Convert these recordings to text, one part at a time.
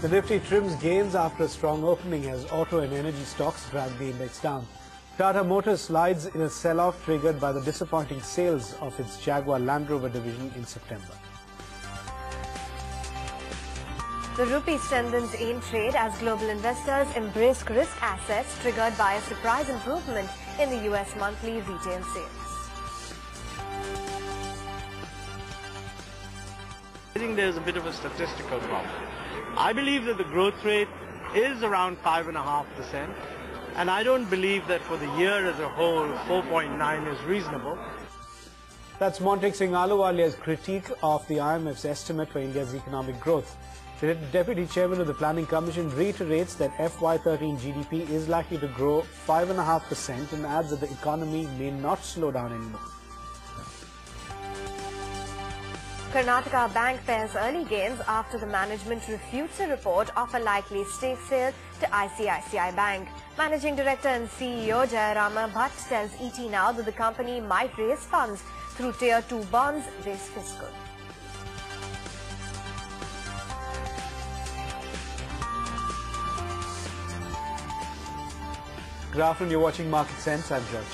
The Nifty trims gains after a strong opening as auto and energy stocks drag the index down. Tata Motors slides in a sell-off triggered by the disappointing sales of its Jaguar Land Rover division in September. The rupee strengthens in trade as global investors embrace risk assets triggered by a surprise improvement in the US monthly retail sales. I think there's a bit of a statistical problem. I believe that the growth rate is around 5.5%, and I don't believe that for the year as a whole, 4.9 is reasonable. That's Montek Singh Ahluwalia's critique of the IMF's estimate for India's economic growth. The Deputy Chairman of the Planning Commission reiterates that FY13 GDP is likely to grow 5.5% and adds that the economy may not slow down anymore. Karnataka Bank bears early gains after the management refutes a report of a likely stake sale to ICICI Bank. Managing Director and CEO Jayarama Bhatt tells ET Now that the company might raise funds through Tier 2 bonds this fiscal. Good afternoon, you're watching Market Sense. I'm George.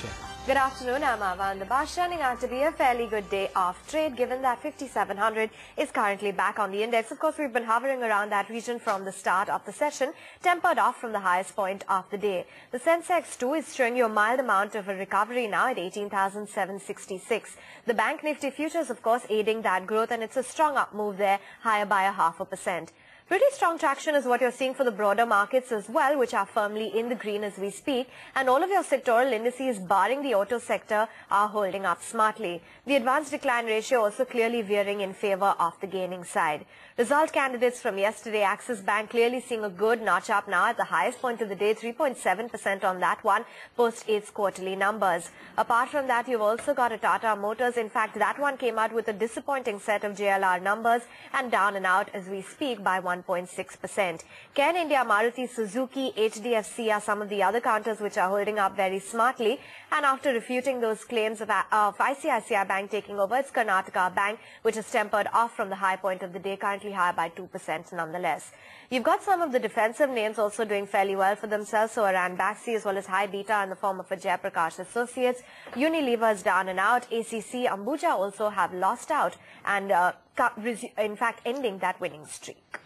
Good afternoon, I'm Ava Andabash, turning out to be a fairly good day of trade given that 5700 is currently back on the index. Of course, we've been hovering around that region from the start of the session, tempered off from the highest point of the day. The Sensex too is showing you a mild amount of a recovery now at 18,766. The Bank Nifty futures, of course, aiding that growth, and it's a strong up move there, higher by 0.5%. Pretty strong traction is what you're seeing for the broader markets as well, which are firmly in the green as we speak. And all of your sectoral indices, barring the auto sector, are holding up smartly. The advanced decline ratio also clearly veering in favor of the gaining side. Result candidates from yesterday, Axis Bank clearly seeing a good notch up now at the highest point of the day, 3.7% on that one, post its quarterly numbers. Apart from that, you've also got a Tata Motors. In fact, that one came out with a disappointing set of JLR numbers and down and out as we speak by 1.6%. Cairn India, Maruti Suzuki, HDFC are some of the other counters which are holding up very smartly. And after refuting those claims of ICICI Bank taking over, it's Karnataka Bank, which is tempered off from the high point of the day, currently higher by 2% nonetheless. You've got some of the defensive names also doing fairly well for themselves, so Aran Baxi as well as high beta in the form of a Jayaprakash Associates. Unilever is down and out. ACC, Ambuja also have lost out and in fact ending that winning streak.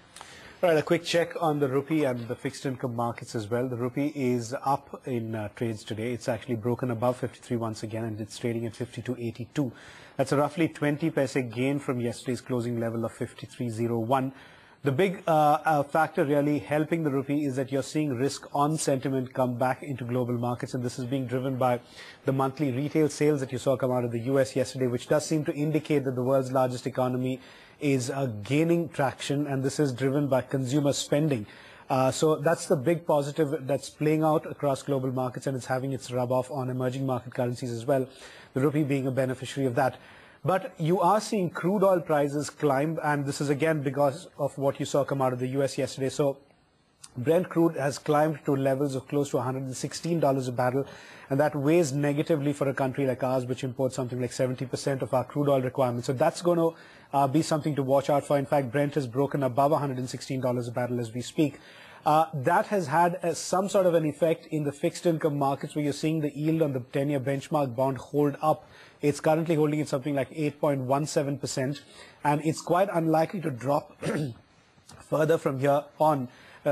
Right, a quick check on the rupee and the fixed income markets as well. The rupee is up in trades today. It's actually broken above 53 once again, and it's trading at 52.82. That's a roughly 20 paise gain from yesterday's closing level of 53.01. The big factor really helping the rupee is that you're seeing risk on sentiment come back into global markets, and this is being driven by the monthly retail sales that you saw come out of the US yesterday, which does seem to indicate that the world's largest economy is gaining traction, and this is driven by consumer spending. So that's the big positive that's playing out across global markets, and it's having its rub off on emerging market currencies as well, the rupee being a beneficiary of that. But you are seeing crude oil prices climb, and this is again because of what you saw come out of the US yesterday. So Brent crude has climbed to levels of close to $116 a barrel, and that weighs negatively for a country like ours, which imports something like 70% of our crude oil requirements. So that's going to be something to watch out for. In fact, Brent has broken above $116 a barrel as we speak. That has had some sort of an effect in the fixed income markets, where you're seeing the yield on the 10-year benchmark bond hold up. It's currently holding at something like 8.17%, and it's quite unlikely to drop further from here on.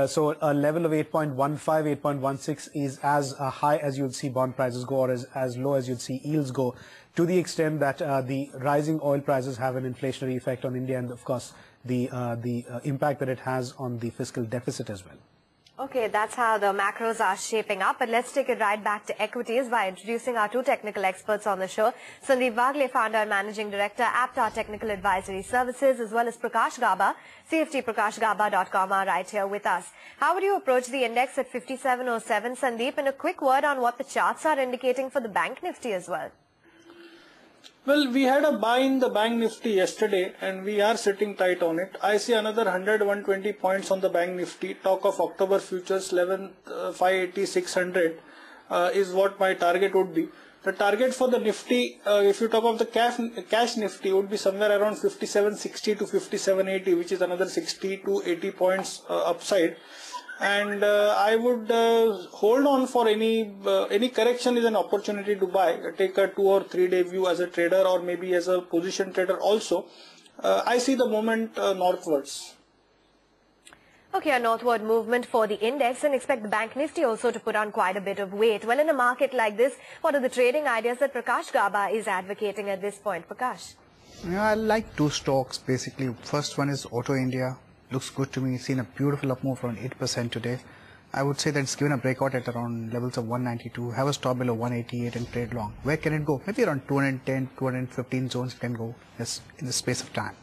So a level of 8.15, 8.16 is as high as you'd see bond prices go, or as low as you'd see yields go, to the extent that the rising oil prices have an inflationary effect on India, and of course the impact that it has on the fiscal deficit as well. Okay, that's how the macros are shaping up. But let's take it right back to equities by introducing our two technical experts on the show. Sandeep Wagle, founder and managing director, Aptar Technical Advisory Services, as well as Prakash Gaba, CFTPrakashGaba.com, are right here with us. How would you approach the index at 5707, Sandeep? And a quick word on what the charts are indicating for the Bank Nifty as well. Well, we had a buy in the Bank Nifty yesterday, and we are sitting tight on it. I see another 100-120 points on the Bank Nifty. Talk of October futures 580-600 is what my target would be. The target for the Nifty, if you talk of the cash Nifty, would be somewhere around 5760 to 5780, which is another 60 to 80 points upside. And I would hold on for any correction is an opportunity to buy. Take a 2 or 3 day view as a trader or maybe as a position trader also. I see the moment northwards. Okay, a northward movement for the index, and expect the Bank Nifty also to put on quite a bit of weight. Well, in a market like this, what are the trading ideas that Prakash Gaba is advocating at this point? Prakash? Yeah, I like two stocks basically. First one is Auto India. Looks good to me. Seen a beautiful up move around 8% today. I would say that it's given a breakout at around levels of 192. Have a stop below 188 and trade long. Where can it go? Maybe around 210, 215 zones it can go in the space of time.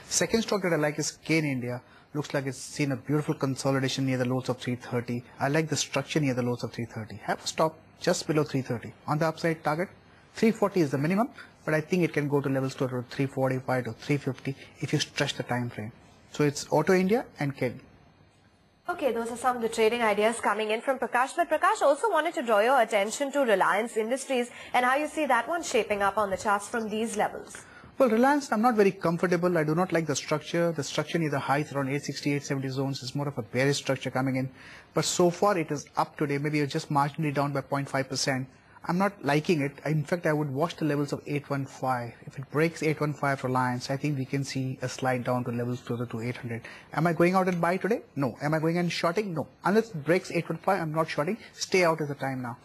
Second stock that I like is Cairn India. Looks like it's seen a beautiful consolidation near the lows of 330. I like the structure near the lows of 330. Have a stop just below 330. On the upside target, 340 is the minimum, but I think it can go to levels to around 345 to 350 if you stretch the time frame. So it's Auto India and Cairn. Okay, those are some of the trading ideas coming in from Prakash. But Prakash also wanted to draw your attention to Reliance Industries and how you see that one shaping up on the charts from these levels. Well, Reliance, I'm not very comfortable. I do not like the structure. The structure near the highs around 860, 870 zones is more of a bearish structure coming in. But so far it is up today. Maybe it's just marginally down by 0.5%. I'm not liking it. In fact, I would watch the levels of 815. If it breaks 815 for Reliance, I think we can see a slide down to levels closer to 800. Am I going out and buy today? No. Am I going and shorting? No. Unless it breaks 815, I'm not shorting. Stay out is the time now.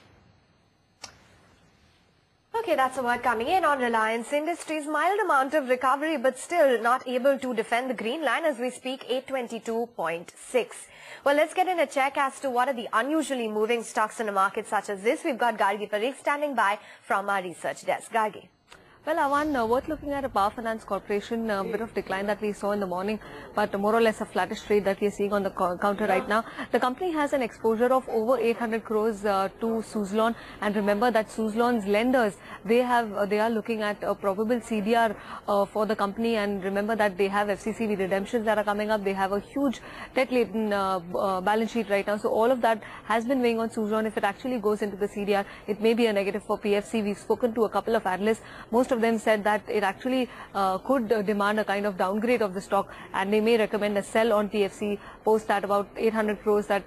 Okay, that's a word coming in on Reliance Industries. Mild amount of recovery, but still not able to defend the green line as we speak, 822.6. Well, let's get in a check as to what are the unusually moving stocks in a market such as this. We've got Gargi Parikh standing by from our research desk. Gargi. Well, Avan, worth looking at a Power Finance Corporation, a bit of decline that we saw in the morning, but more or less a flattish trade that we are seeing on the counter right now. The company has an exposure of over 800 crores to Suzlon, and remember that Suzlon's lenders, they are looking at a probable CDR for the company, and remember that they have FCCV redemptions that are coming up. They have a huge debt-laden balance sheet right now, so all of that has been weighing on Suzlon. If it actually goes into the CDR, it may be a negative for PFC. We've spoken to a couple of analysts. Most of them said that it actually could demand a kind of downgrade of the stock, and they may recommend a sell on PFC post that. About 800 crores that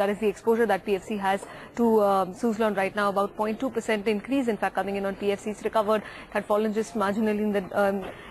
is the exposure that PFC has to Suzlon right now. About 0.2% increase in fact coming in on PFC's recovered, had fallen just marginally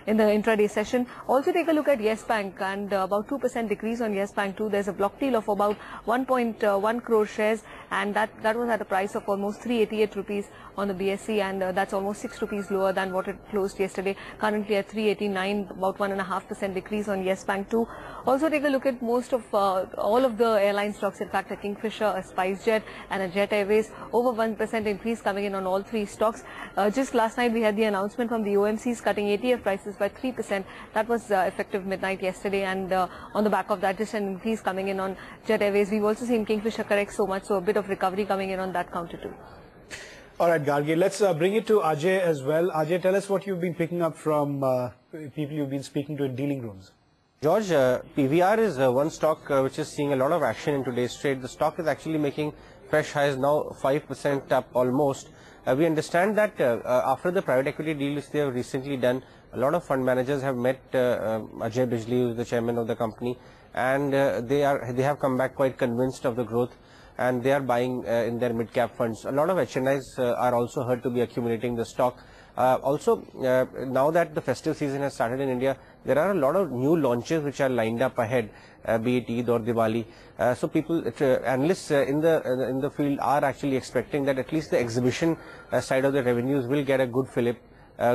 in the intraday session. Also take a look at Yes Bank, and about 2% decrease on Yes Bank too. There's a block deal of about 1.1 crore shares, and that was at a price of almost 388 rupees on the BSE, and that's almost 6 rupees lower than what it closed yesterday. Currently at 389, about 1.5% decrease on Yes Bank too. Also take a look at most of all of the airline stocks. In fact, a Kingfisher, a SpiceJet and a Jet Airways, over 1% increase coming in on all three stocks. Just last night we had the announcement from the OMCs cutting ATF prices by 3%. That was effective midnight yesterday, and on the back of that, just an increase coming in on Jet Airways. We've also seen Kingfisher correct so much, so a bit of recovery coming in on that counter too. All right, Gargi, let's bring it to Ajay as well. Ajay, tell us what you've been picking up from people you've been speaking to in dealing rooms. George, PVR is one stock which is seeing a lot of action in today's trade. The stock is actually making fresh highs now, 5% up almost. We understand that after the private equity deal which they have recently done, a lot of fund managers have met Ajay Bijli, who is the chairman of the company, and they have come back quite convinced of the growth, and they are buying in their mid-cap funds. A lot of HNIs are also heard to be accumulating the stock. Also, now that the festive season has started in India, there are a lot of new launches which are lined up ahead, be it Eid or Diwali. So people, analysts in the field are actually expecting that at least the exhibition side of the revenues will get a good fillip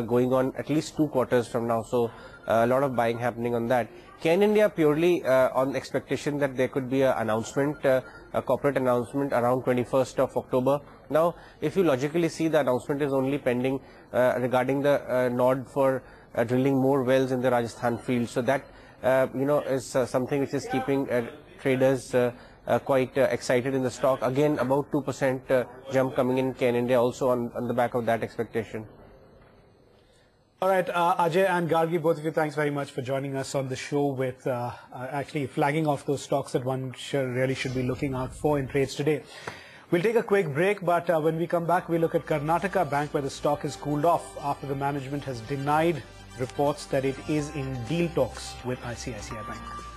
going on at least 2 quarters from now. So a lot of buying happening on that. Cairn India purely on expectation that there could be an announcement, a corporate announcement around 21st of October. Now, if you logically see, the announcement is only pending regarding the nod for drilling more wells in the Rajasthan field. So that is something which is keeping traders quite excited in the stock. Again, about 2% jump coming in Cairn India also on the back of that expectation. All right, Ajay and Gargi, both of you, thanks very much for joining us on the show with actually flagging off those stocks that one really should be looking out for in trades today. We'll take a quick break, but when we come back, we look at Karnataka Bank, where the stock has cooled off after the management has denied reports that it is in deal talks with ICICI Bank.